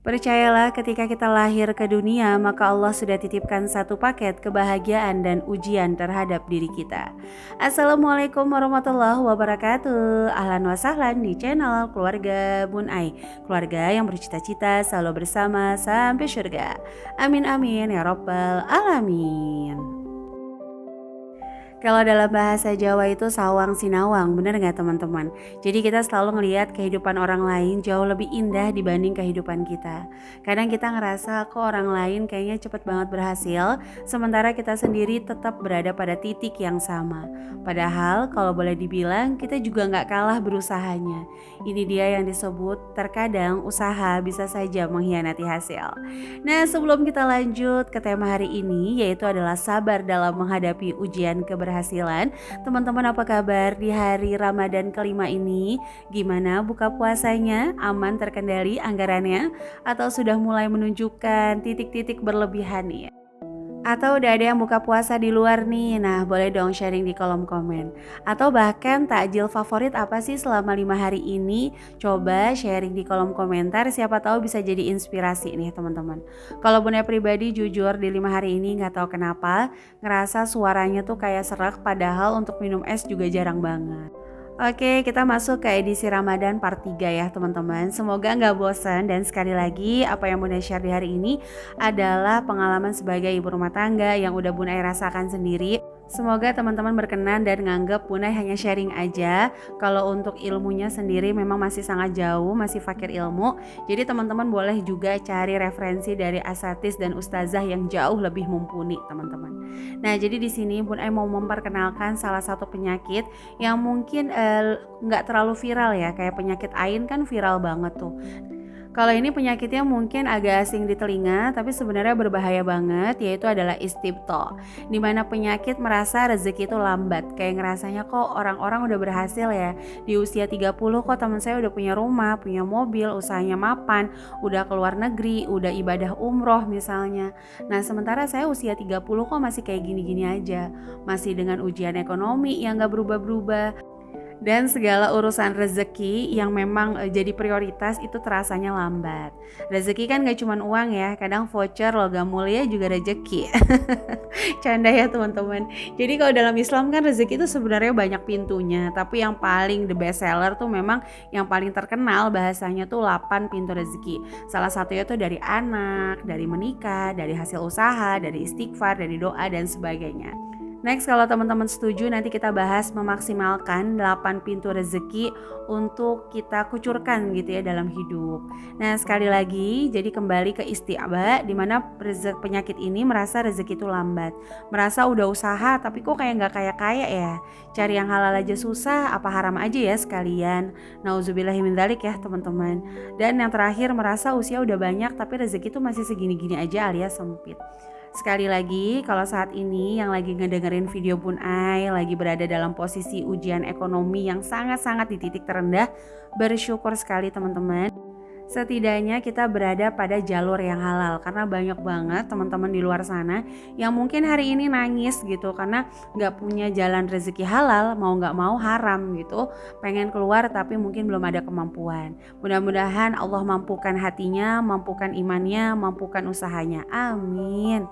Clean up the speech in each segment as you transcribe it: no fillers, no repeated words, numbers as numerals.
Percayalah ketika kita lahir ke dunia, maka Allah sudah titipkan satu paket kebahagiaan dan ujian terhadap diri kita. Assalamualaikum warahmatullahi wabarakatuh. Ahlan wa sahlan di channel Keluarga Bun Ai. Keluarga yang bercita-cita selalu bersama sampai surga. Amin amin ya rabbal alamin. Kalau dalam bahasa Jawa itu sawang sinawang, bener nggak teman-teman? Jadi kita selalu ngelihat kehidupan orang lain jauh lebih indah dibanding kehidupan kita. Kadang kita ngerasa kok orang lain kayaknya cepet banget berhasil, sementara kita sendiri tetap berada pada titik yang sama. Padahal kalau boleh dibilang kita juga nggak kalah berusahanya. Ini dia yang disebut terkadang usaha bisa saja mengkhianati hasil. Nah, sebelum kita lanjut ke tema hari ini, yaitu adalah sabar dalam menghadapi ujian keberhasilan. Teman-teman, apa kabar di hari Ramadan kelima ini? Gimana buka puasanya? Aman terkendali anggarannya? Atau sudah mulai menunjukkan titik-titik berlebihan nih? Atau udah ada yang buka puasa di luar nih? Nah, boleh dong sharing di kolom komen. Atau bahkan takjil favorit apa sih selama 5 hari ini? Coba sharing di kolom komentar, siapa tahu bisa jadi inspirasi nih teman-teman. Kalau Bunda pribadi jujur di 5 hari ini nggak tahu kenapa ngerasa suaranya tuh kayak serak, padahal untuk minum es juga jarang banget. Oke, kita masuk ke edisi Ramadan part 3 ya teman-teman. Semoga nggak bosan, dan sekali lagi apa yang Bunda share di hari ini adalah pengalaman sebagai ibu rumah tangga yang udah Bunda rasakan sendiri. Semoga teman-teman berkenan dan nganggep Bunda hanya sharing aja. Kalau untuk ilmunya sendiri memang masih sangat jauh, masih fakir ilmu. Jadi teman-teman boleh juga cari referensi dari asatis dan ustazah yang jauh lebih mumpuni teman-teman. Nah, jadi di sini Bun Ai mau memperkenalkan salah satu penyakit yang mungkin nggak terlalu viral ya, kayak penyakit AIN kan viral banget tuh. Kalau ini penyakitnya mungkin agak asing di telinga, tapi sebenarnya berbahaya banget, yaitu adalah istibto. Dimana penyakit merasa rezeki itu lambat, kayak ngerasanya kok orang-orang udah berhasil ya. Di usia 30 kok teman saya udah punya rumah, punya mobil, usahanya mapan, udah keluar negeri, udah ibadah umroh misalnya. Nah sementara saya usia 30 kok masih kayak gini-gini aja. Masih dengan ujian ekonomi yang gak berubah-berubah. Dan segala urusan rezeki yang memang jadi prioritas itu terasanya lambat. Rezeki kan gak cuma uang ya, kadang voucher, logam mulia juga rezeki. Canda ya teman-teman. Jadi kalau dalam Islam kan rezeki itu sebenarnya banyak pintunya, tapi yang paling the best seller tuh memang yang paling terkenal bahasanya tuh 8 pintu rezeki. Salah satunya tuh dari anak, dari menikah, dari hasil usaha, dari istighfar, dari doa dan sebagainya. Next, kalau teman-teman setuju nanti kita bahas memaksimalkan 8 pintu rezeki untuk kita kucurkan gitu ya dalam hidup. Nah sekali lagi, jadi kembali ke isti'aba, dimana penyakit ini merasa rezeki itu lambat. Merasa udah usaha tapi kok kayak gak kaya-kaya ya. Cari yang halal aja susah, apa haram aja ya sekalian. Nauzubillahi min dzalik ya teman-teman. Dan yang terakhir, merasa usia udah banyak tapi rezeki itu masih segini-gini aja alias sempit. Sekali lagi, kalau saat ini yang lagi ngedengerin video Bun Ai lagi berada dalam posisi ujian ekonomi yang sangat-sangat di titik terendah, bersyukur sekali teman-teman. Setidaknya kita berada pada jalur yang halal, karena banyak banget teman-teman di luar sana yang mungkin hari ini nangis gitu karena gak punya jalan rezeki halal, mau gak mau haram gitu, pengen keluar tapi mungkin belum ada kemampuan. Mudah-mudahan Allah mampukan hatinya, mampukan imannya, mampukan usahanya, amin.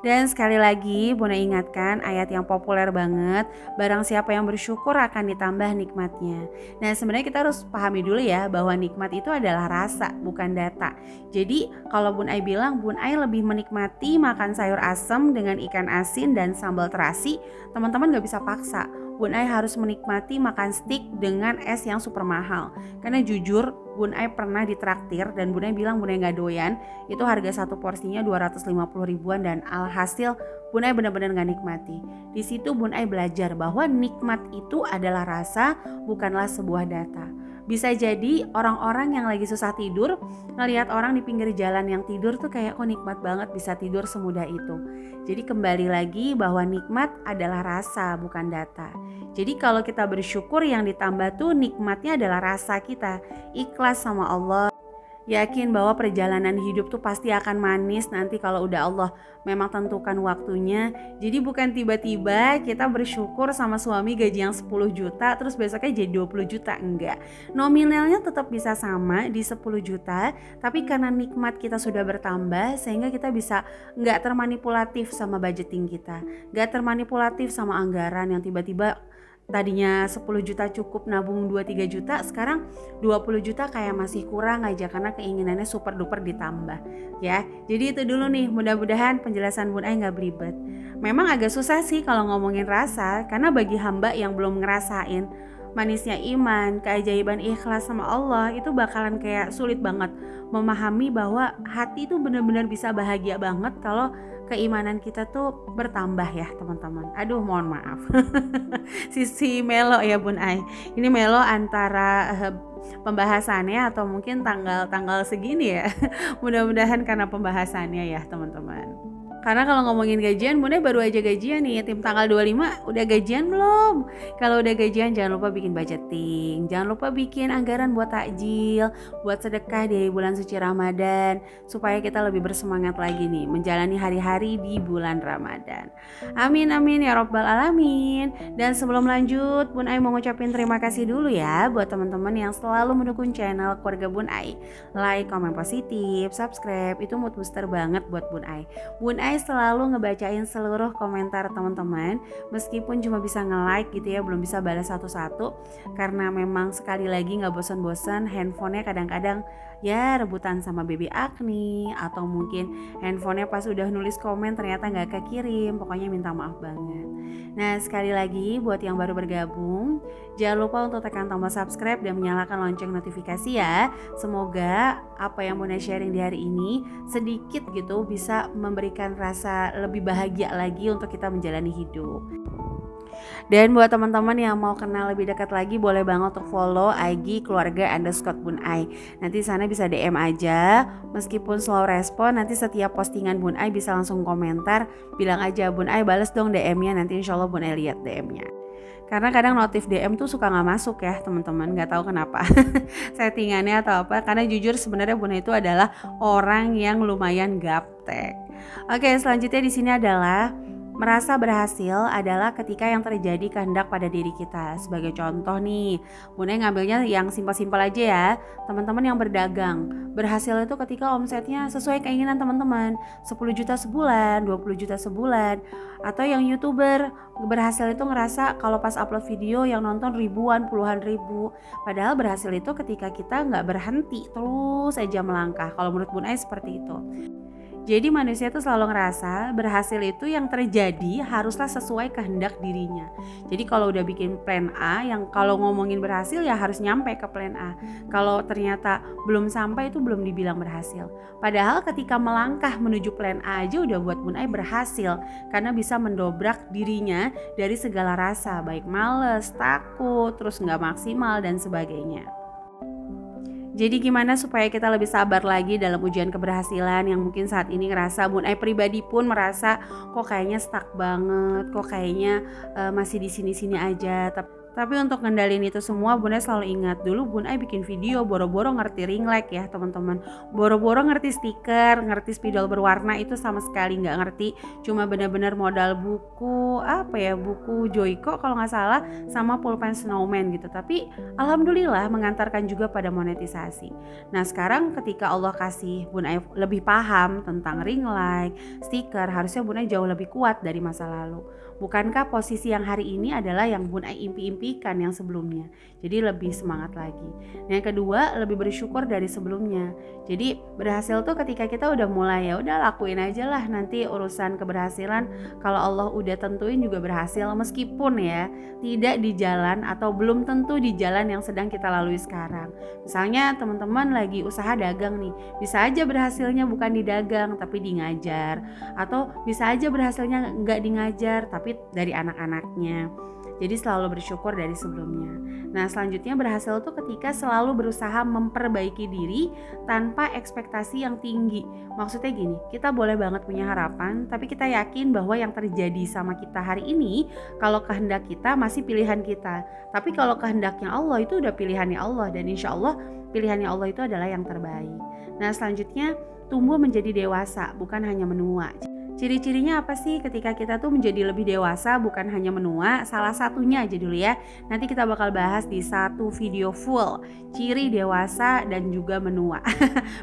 Dan sekali lagi Bunda ingatkan ayat yang populer banget, barang siapa yang bersyukur akan ditambah nikmatnya. Nah sebenarnya kita harus pahami dulu ya bahwa nikmat itu adalah rasa, bukan data. Jadi kalau Bun Ai bilang Bun Ai lebih menikmati makan sayur asem dengan ikan asin dan sambal terasi, teman-teman gak bisa paksa. Bun Ai harus menikmati makan steak dengan es yang super mahal. Karena jujur Bun Ai pernah ditraktir dan Bun Ai bilang Bun Ai gak doyan. Itu harga satu porsinya 250 ribuan dan alhasil Bun Ai benar-benar gak nikmati. Di situ Bun Ai belajar bahwa nikmat itu adalah rasa, bukanlah sebuah data. Bisa jadi orang-orang yang lagi susah tidur ngelihat orang di pinggir jalan yang tidur tuh kayak kok nikmat banget bisa tidur semudah itu. Jadi kembali lagi bahwa nikmat adalah rasa, bukan data. Jadi kalau kita bersyukur yang ditambah tuh nikmatnya adalah rasa kita, ikhlas sama Allah. Yakin bahwa perjalanan hidup tuh pasti akan manis nanti kalau udah Allah memang tentukan waktunya. Jadi bukan tiba-tiba kita bersyukur sama suami gaji yang 10 juta terus besoknya jadi 20 juta, enggak. Nominalnya tetap bisa sama di 10 juta, tapi karena nikmat kita sudah bertambah sehingga kita bisa enggak termanipulatif sama budgeting kita, enggak termanipulatif sama anggaran yang tiba-tiba tadinya 10 juta cukup nabung 2-3 juta, sekarang 20 juta kayak masih kurang aja karena keinginannya super duper ditambah ya. Jadi itu dulu nih, mudah-mudahan penjelasan Bun Ai gak belibet. Memang agak susah sih kalau ngomongin rasa, karena bagi hamba yang belum ngerasain manisnya iman, keajaiban ikhlas sama Allah, itu bakalan kayak sulit banget memahami bahwa hati itu benar-benar bisa bahagia banget kalau keimanan kita tuh bertambah ya teman-teman. Aduh mohon maaf sisi melo ya Bun Ai. Ini melo antara pembahasannya atau mungkin tanggal segini ya. Mudah-mudahan karena pembahasannya ya teman-teman. Karena kalau ngomongin gajian, Bunda baru aja gajian nih, tim tanggal 25 udah gajian belum? Kalau udah gajian jangan lupa bikin budgeting, jangan lupa bikin anggaran buat takjil, buat sedekah di bulan suci Ramadan, supaya kita lebih bersemangat lagi nih menjalani hari-hari di bulan Ramadan. Amin amin ya robbal alamin. Dan sebelum lanjut, Bun Ai mau ngucapin terima kasih dulu ya buat teman-teman yang selalu mendukung channel keluarga Bun Ai. Like, komen positif, subscribe, itu mood booster banget buat Bun Ai. Bun Ai selalu ngebacain seluruh komentar teman-teman, meskipun cuma bisa nge-like gitu ya, belum bisa balas satu-satu karena memang sekali lagi gak bosan-bosan handphonenya kadang-kadang ya rebutan sama baby Agni, atau mungkin handphonenya pas udah nulis komen ternyata gak kekirim, pokoknya minta maaf banget. Nah sekali lagi buat yang baru bergabung, jangan lupa untuk tekan tombol subscribe dan menyalakan lonceng notifikasi ya. Semoga apa yang Bunda sharing di hari ini sedikit gitu bisa memberikan rasa lebih bahagia lagi untuk kita menjalani hidup. Dan buat teman-teman yang mau kenal lebih dekat lagi, boleh banget untuk follow IG keluarga_Bun Ai. Nanti sana bisa DM aja, meskipun slow respon, nanti setiap postingan Bun Ai bisa langsung komentar, bilang aja Bun Ai bales dong DM-nya, nanti insya Allah Bun Ai lihat DM-nya. Karena kadang notif DM tuh suka nggak masuk ya teman-teman, nggak tahu kenapa settingannya atau apa. Karena jujur sebenarnya Bun Ai itu adalah orang yang lumayan gaptek. Oke, selanjutnya di sini adalah merasa berhasil adalah ketika yang terjadi kehendak pada diri kita. Sebagai contoh nih, Bunda ngambilnya yang simpel-simpel aja ya. Teman-teman yang berdagang, berhasil itu ketika omsetnya sesuai keinginan teman-teman, 10 juta sebulan, 20 juta sebulan. Atau yang YouTuber berhasil itu ngerasa kalau pas upload video yang nonton ribuan, puluhan ribu. Padahal berhasil itu ketika kita nggak berhenti, terus aja melangkah. Kalau menurut Bunda seperti itu. Jadi manusia itu selalu ngerasa berhasil itu yang terjadi haruslah sesuai kehendak dirinya. Jadi kalau udah bikin plan A, yang kalau ngomongin berhasil ya harus nyampe ke plan A. Kalau ternyata belum sampai itu belum dibilang berhasil. Padahal ketika melangkah menuju plan A aja udah buat Bun Ai berhasil. Karena bisa mendobrak dirinya dari segala rasa, baik males, takut, terus gak maksimal dan sebagainya. Jadi gimana supaya kita lebih sabar lagi dalam ujian keberhasilan yang mungkin saat ini ngerasa Bun Ai pribadi pun merasa kok kayaknya stuck banget, kok kayaknya masih di sini-sini aja. Tapi untuk ngendalin itu semua Bun Ai selalu ingat dulu Bun Ai bikin video boro-boro ngerti ring light ya teman-teman. Boro-boro ngerti stiker, ngerti spidol berwarna itu sama sekali nggak ngerti. Cuma benar-benar modal buku buku Joyko kalau nggak salah sama pulpen snowman gitu. Tapi alhamdulillah mengantarkan juga pada monetisasi. Nah sekarang ketika Allah kasih Bun Ai lebih paham tentang ring light, stiker, harusnya Bun Ai jauh lebih kuat dari masa lalu. Bukankah posisi yang hari ini adalah yang Bun Ai impi-impikan yang sebelumnya? Jadi lebih semangat lagi. Nah, yang kedua, lebih bersyukur dari sebelumnya. Jadi berhasil tuh ketika kita udah mulai ya udah lakuin aja lah, nanti urusan keberhasilan kalau Allah udah tentuin juga berhasil, meskipun ya tidak di jalan atau belum tentu di jalan yang sedang kita lalui sekarang. Misalnya teman-teman lagi usaha dagang nih, bisa aja berhasilnya bukan di dagang tapi di ngajar, atau bisa aja berhasilnya nggak di ngajar tapi dari anak-anaknya. Jadi selalu bersyukur dari sebelumnya. Nah selanjutnya berhasil tuh ketika selalu berusaha memperbaiki diri tanpa ekspektasi yang tinggi. Maksudnya gini, kita boleh banget punya harapan, tapi kita yakin bahwa yang terjadi sama kita hari ini, kalau kehendak kita masih pilihan kita. Tapi kalau kehendaknya Allah itu udah pilihannya Allah, dan insya Allah pilihannya Allah itu adalah yang terbaik. Nah selanjutnya tumbuh menjadi dewasa, bukan hanya menua. Ciri-cirinya apa sih ketika kita tuh menjadi lebih dewasa bukan hanya menua? Salah satunya aja dulu ya. Nanti kita bakal bahas di satu video full ciri dewasa dan juga menua.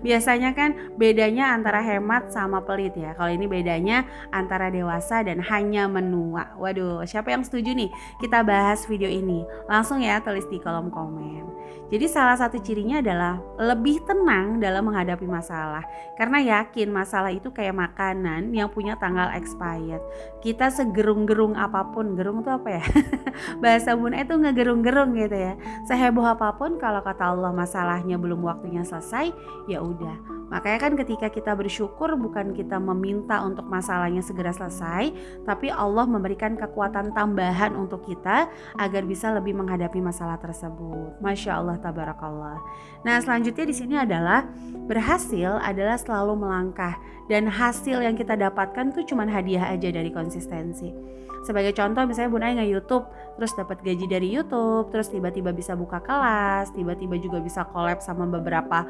Biasanya kan bedanya antara hemat sama pelit ya. Kalau ini bedanya antara dewasa dan hanya menua. Waduh, siapa yang setuju nih? Kita bahas video ini. Langsung ya tulis di kolom komen. Jadi salah satu cirinya adalah lebih tenang dalam menghadapi masalah. Karena yakin masalah itu kayak makanan yang punya tanggal expired. Kita segerung-gerung apapun, gerung tuh apa ya? Bahasa Bunda itu ngegerung-gerung gitu ya. Seheboh apapun kalau kata Allah masalahnya belum waktunya selesai, ya udah. Makanya kan ketika kita bersyukur bukan kita meminta untuk masalahnya segera selesai, tapi Allah memberikan kekuatan tambahan untuk kita agar bisa lebih menghadapi masalah tersebut. Masya Allah tabarakallah. Nah selanjutnya di sini adalah berhasil adalah selalu melangkah, dan hasil yang kita dapatkan tuh cuman hadiah aja dari konsistensi. Sebagai contoh misalnya Bun Ai nge-YouTube, terus dapat gaji dari YouTube, terus tiba-tiba bisa buka kelas, tiba-tiba juga bisa collab sama beberapa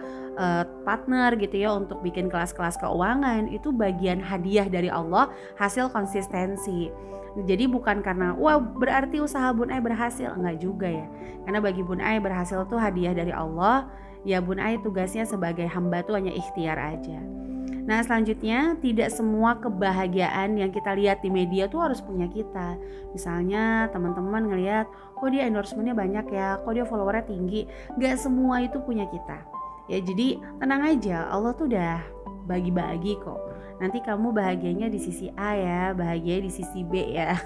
partner gitu ya untuk bikin kelas-kelas keuangan. Itu bagian hadiah dari Allah, hasil konsistensi. Jadi bukan karena wah berarti usaha Bun Ai berhasil, enggak juga ya. Karena bagi Bun Ai berhasil tuh hadiah dari Allah. Ya Bun Ai tugasnya sebagai hamba tuh hanya ikhtiar aja. Nah selanjutnya tidak semua kebahagiaan yang kita lihat di media tuh harus punya kita. Misalnya teman-teman ngelihat kok dia endorsementnya banyak ya, kok dia followernya tinggi. Gak semua itu punya kita. Ya jadi tenang aja, Allah tuh udah bagi-bagi kok. Nanti kamu bahagianya di sisi A ya, bahagianya di sisi B ya.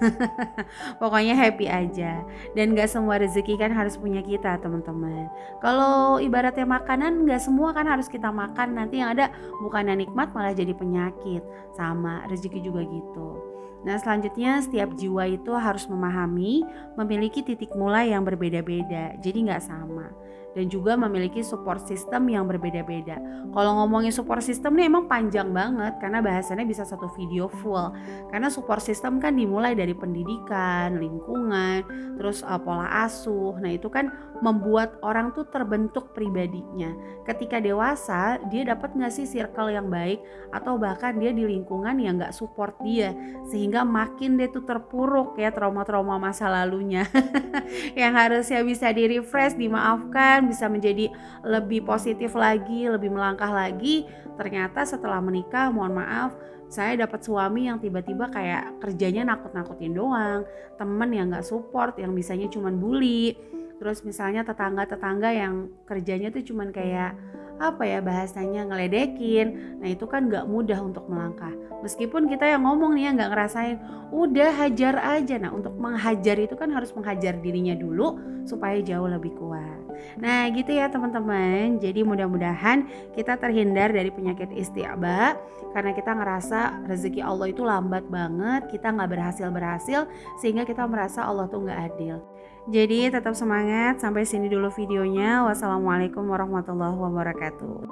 Pokoknya happy aja. Dan gak semua rezeki kan harus punya kita teman-teman. Kalau ibaratnya makanan gak semua kan harus kita makan. Nanti yang ada bukannya nikmat malah jadi penyakit. Sama rezeki juga gitu. Nah selanjutnya setiap jiwa itu harus memahami memiliki titik mulai yang berbeda-beda. Jadi gak sama. Dan juga memiliki support system yang berbeda-beda. Kalau ngomongin support system nih emang panjang banget karena bahasannya bisa satu video full. Karena support system kan dimulai dari pendidikan, lingkungan, terus pola asuh. Nah itu kan membuat orang tuh terbentuk pribadinya. Ketika dewasa dia dapat nggak sih circle yang baik, atau bahkan dia di lingkungan yang nggak support dia, sehingga makin dia tuh terpuruk ya trauma-trauma masa lalunya. Yang harusnya bisa di-refresh, dimaafkan, bisa menjadi lebih positif lagi, lebih melangkah lagi. Ternyata setelah menikah, mohon maaf, saya dapat suami yang tiba-tiba kayak kerjanya nakut-nakutin doang, temen yang gak support, yang bisanya cuman bully. Terus misalnya tetangga-tetangga yang kerjanya tuh cuman kayak apa ya bahasanya ngeledekin. Nah itu kan gak mudah untuk melangkah. Meskipun kita yang ngomong nih ya gak ngerasain, udah hajar aja. Nah untuk menghajar itu kan harus menghajar dirinya dulu supaya jauh lebih kuat. Nah gitu ya teman-teman. Jadi mudah-mudahan kita terhindar dari penyakit isti'ba, karena kita ngerasa rezeki Allah itu lambat banget, kita gak berhasil-berhasil, sehingga kita merasa Allah tuh gak adil. Jadi tetap semangat, sampai sini dulu videonya. Wassalamualaikum warahmatullahi wabarakatuh.